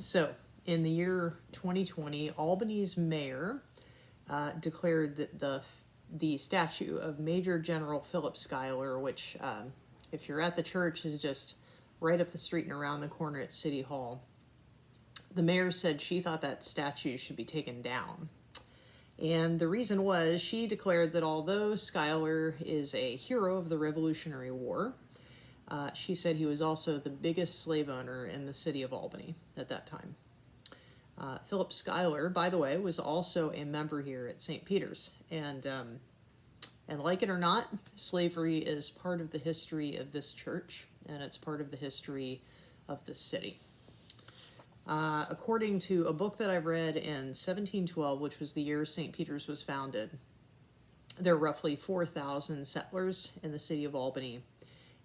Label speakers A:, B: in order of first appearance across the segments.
A: So, in the year 2020, Albany's mayor declared that the statue of Major General Philip Schuyler, which, if you're at the church, is just right up the street and around the corner at City Hall. The mayor said she thought that statue should be taken down. And the reason was she declared that although Schuyler is a hero of the Revolutionary War, she said he was also the biggest slave owner in the city of Albany at that time. Philip Schuyler, by the way, was also a member here at St. Peter's. And like it or not, slavery is part of the history of this church, and it's part of the history of the city. According to a book that I read in 1712, which was the year St. Peter's was founded, there are roughly 4,000 settlers in the city of Albany,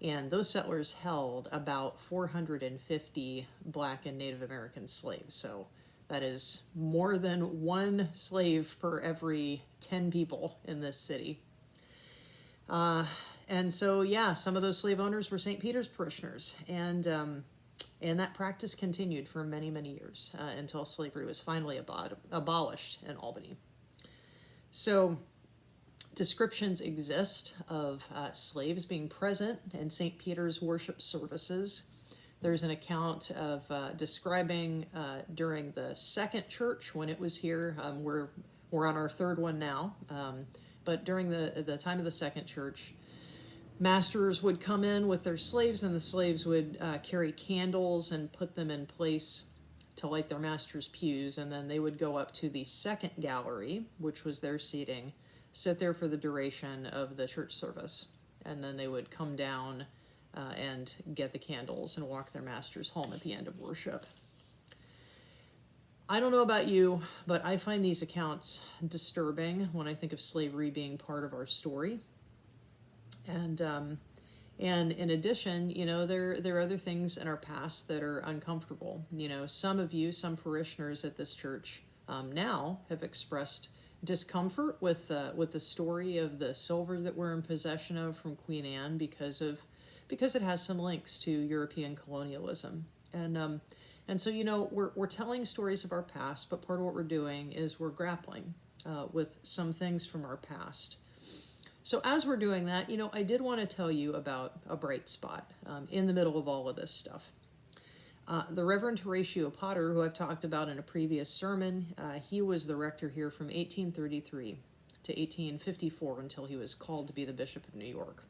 A: and those settlers held about 450 Black and Native American slaves. So that is more than one slave per every 10 people in this city. And so, yeah, some of those slave owners were St. Peter's parishioners, and that practice continued for many, many years until slavery was finally abolished in Albany. So descriptions exist of slaves being present in St. Peter's worship services. There's an account of describing during the second church when it was here. We're on our third one now, but during the time of the second church, masters would come in with their slaves, and the slaves would carry candles and put them in place to light their master's pews, and then they would go up to the second gallery, which was their seating, sit there for the duration of the church service, and then they would come down and get the candles and walk their masters home at the end of worship. I don't know about you, but I find these accounts disturbing when I think of slavery being part of our story. And in addition, there are other things in our past that are uncomfortable. Some parishioners at this church now have expressed discomfort with the story of the silver that we're in possession of from Queen Anne because it has some links to European colonialism. And so we're telling stories of our past, but part of what we're doing is we're grappling with some things from our past. So as we're doing that, I did want to tell you about a bright spot in the middle of all of this stuff. The Reverend Horatio Potter, who I've talked about in a previous sermon, he was the rector here from 1833 to 1854 until he was called to be the Bishop of New York.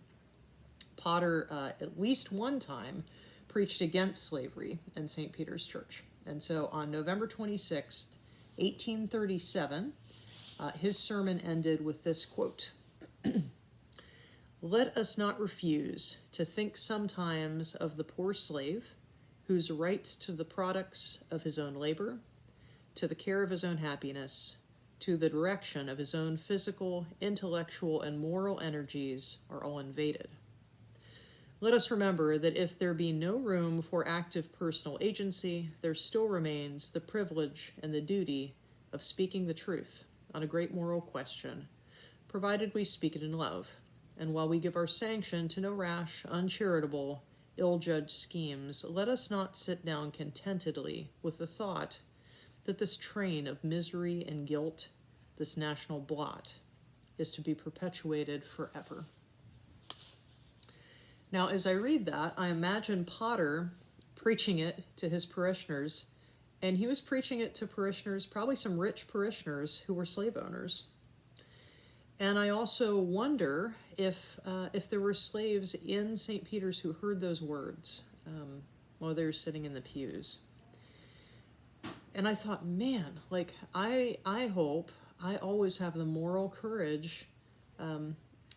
A: Potter, at least one time, preached against slavery in St. Peter's Church. And so on November 26th, 1837, his sermon ended with this quote: "Let us not refuse to think sometimes of the poor slave, whose rights to the products of his own labor, to the care of his own happiness, to the direction of his own physical, intellectual, and moral energies are all invaded. Let us remember that if there be no room for active personal agency, there still remains the privilege and the duty of speaking the truth on a great moral question, provided we speak it in love, and while we give our sanction to no rash, uncharitable, ill-judged schemes, let us not sit down contentedly with the thought that this train of misery and guilt, this national blot, is to be perpetuated forever." Now, as I read that, I imagine Potter preaching it to his parishioners, and he was preaching it to parishioners, probably some rich parishioners who were slave owners. And I also wonder if there were slaves in St. Peter's who heard those words while they were sitting in the pews. And I thought, man, I hope I always have the moral courage,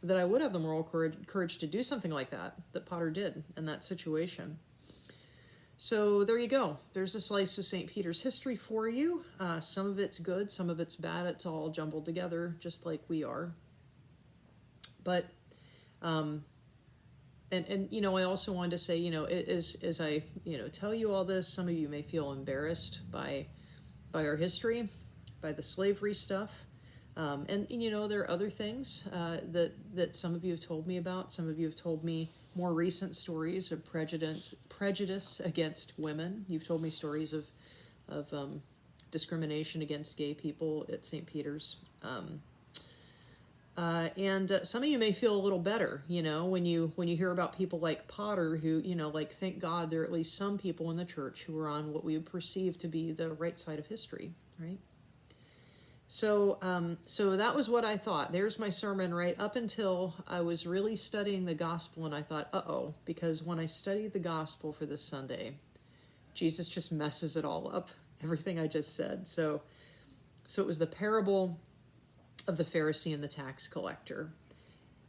A: that I would have the moral courage to do something like that Potter did in that situation. So there you go. There's a slice of St. Peter's history for you. Some of it's good, some of it's bad. It's all jumbled together, just like we are. But, I also wanted to say, as I, tell you all this, some of you may feel embarrassed by our history, by the slavery stuff. There are other things that some of you have told me about. Some of you have told me more recent stories of prejudice against women. You've told me stories of of discrimination against gay people at St. Peter's. And some of you may feel a little better, when you hear about people like Potter who, thank God there are at least some people in the church who are on what we would perceive to be the right side of history, right? So that was what I thought. There's my sermon right up until I was really studying the gospel, and I thought, because when I studied the gospel for this Sunday, Jesus just messes it all up, everything I just said. So it was the parable of the Pharisee and the tax collector.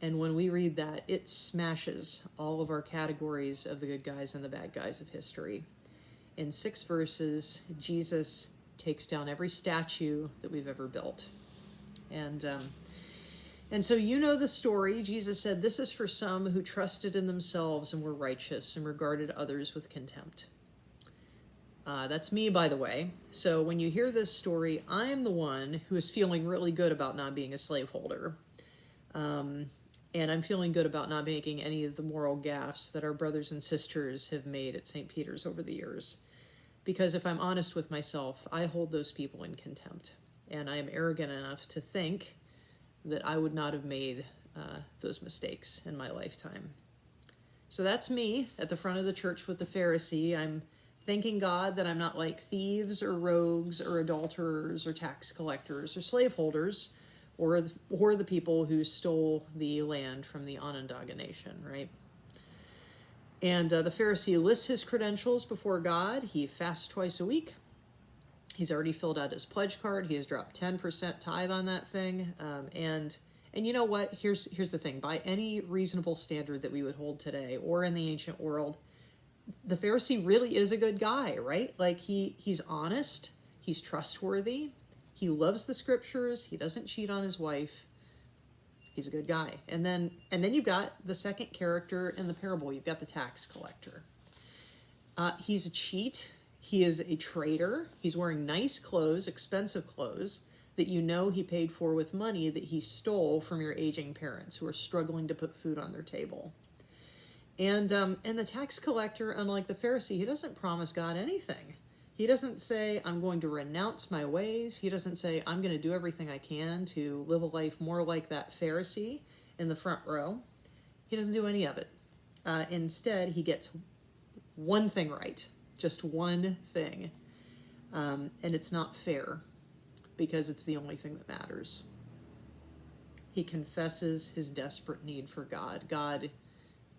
A: And when we read that, it smashes all of our categories of the good guys and the bad guys of history. In 6 verses, Jesus takes down every statue that we've ever built. And so the story. Jesus said, "This is for some who trusted in themselves and were righteous and regarded others with contempt." That's me, by the way. So when you hear this story, I am the one who is feeling really good about not being a slaveholder. And I'm feeling good about not making any of the moral gaffes that our brothers and sisters have made at St. Peter's over the years. Because if I'm honest with myself, I hold those people in contempt. And I am arrogant enough to think that I would not have made those mistakes in my lifetime. So that's me at the front of the church with the Pharisee. I'm thanking God that I'm not like thieves or rogues or adulterers or tax collectors or slaveholders or the people who stole the land from the Onondaga Nation, right? And the Pharisee lists his credentials before God. He fasts twice a week. He's already filled out his pledge card. He has dropped 10% tithe on that thing. And you know what? Here's the thing. By any reasonable standard that we would hold today or in the ancient world, the Pharisee really is a good guy, right? Like he's honest. He's trustworthy. He loves the scriptures. He doesn't cheat on his wife. He's a good guy. And then you've got the second character in the parable. You've got the tax collector. He's a cheat. He is a traitor. He's wearing nice clothes, expensive clothes, that he paid for with money that he stole from your aging parents who are struggling to put food on their table. And the tax collector, unlike the Pharisee, he doesn't promise God anything. He doesn't say, "I'm going to renounce my ways." He doesn't say, "I'm going to do everything I can to live a life more like that Pharisee in the front row." He doesn't do any of it. Instead, he gets one thing right, just one thing. And it's not fair because it's the only thing that matters. He confesses his desperate need for God. God,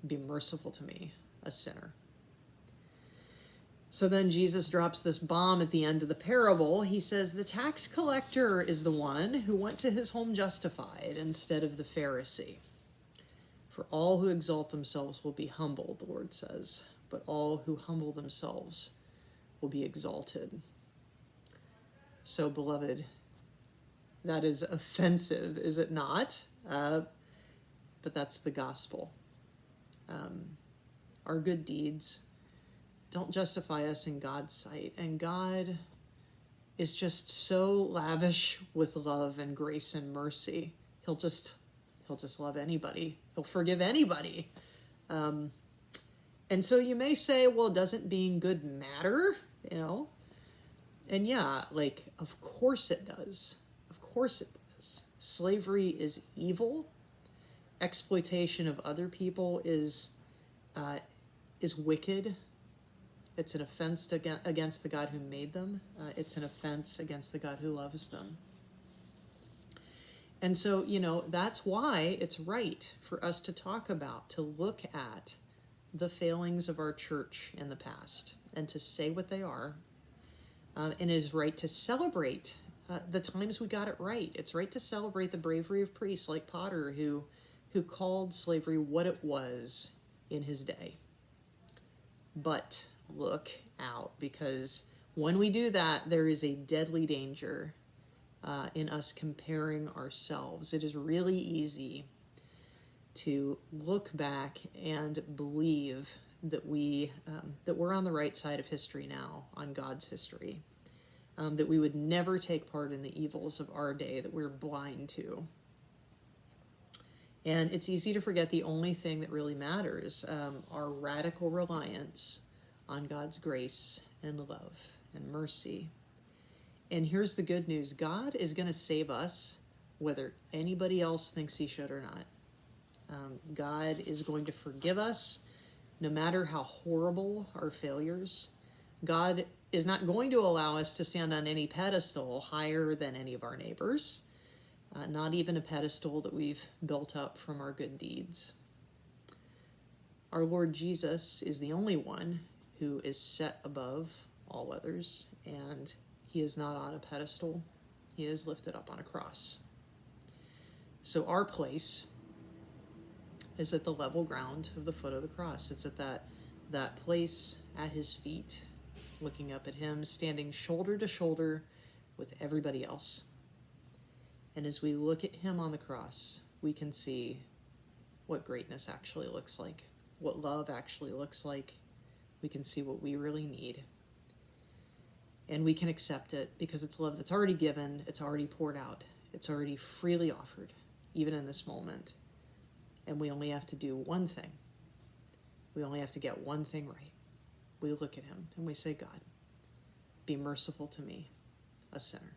A: be merciful to me, a sinner. So then Jesus drops this bomb at the end of the parable. He says the tax collector is the one who went to his home justified instead of the Pharisee. For all who exalt themselves will be humbled, the Lord says, but all who humble themselves will be exalted. So, beloved, that is offensive, is it not? But that's the gospel. Our good deeds don't justify us in God's sight. And God is just so lavish with love and grace and mercy. He'll just love anybody. He'll forgive anybody. And so you may say, well, doesn't being good matter? And yeah, of course it does. Of course it does. Slavery is evil. Exploitation of other people is wicked. It's an offense against the God who made them. It's an offense against the God who loves them. And so, that's why it's right for us to talk about, to look at the failings of our church in the past and to say what they are. And it is right to celebrate the times we got it right. It's right to celebrate the bravery of priests like Potter who called slavery what it was in his day. But look out, because when we do that, there is a deadly danger in us comparing ourselves. It is really easy to look back and believe that we're on the right side of history now, on God's history, that we would never take part in the evils of our day that we're blind to. And it's easy to forget the only thing that really matters, our radical reliance on God's grace and love and mercy. And here's the good news. God is going to save us whether anybody else thinks he should or not. God is going to forgive us no matter how horrible our failures. God is not going to allow us to stand on any pedestal higher than any of our neighbors, not even a pedestal that we've built up from our good deeds. Our Lord Jesus is the only one who is set above all others, and he is not on a pedestal. He is lifted up on a cross. So our place is at the level ground of the foot of the cross. It's at that place at his feet, looking up at him, standing shoulder to shoulder with everybody else. And as we look at him on the cross, we can see what greatness actually looks like, what love actually looks like. We can see what we really need. And we can accept it because it's love that's already given, it's already poured out, it's already freely offered, even in this moment. And we only have to do one thing. We only have to get one thing right. We look at him and we say, God, be merciful to me, a sinner.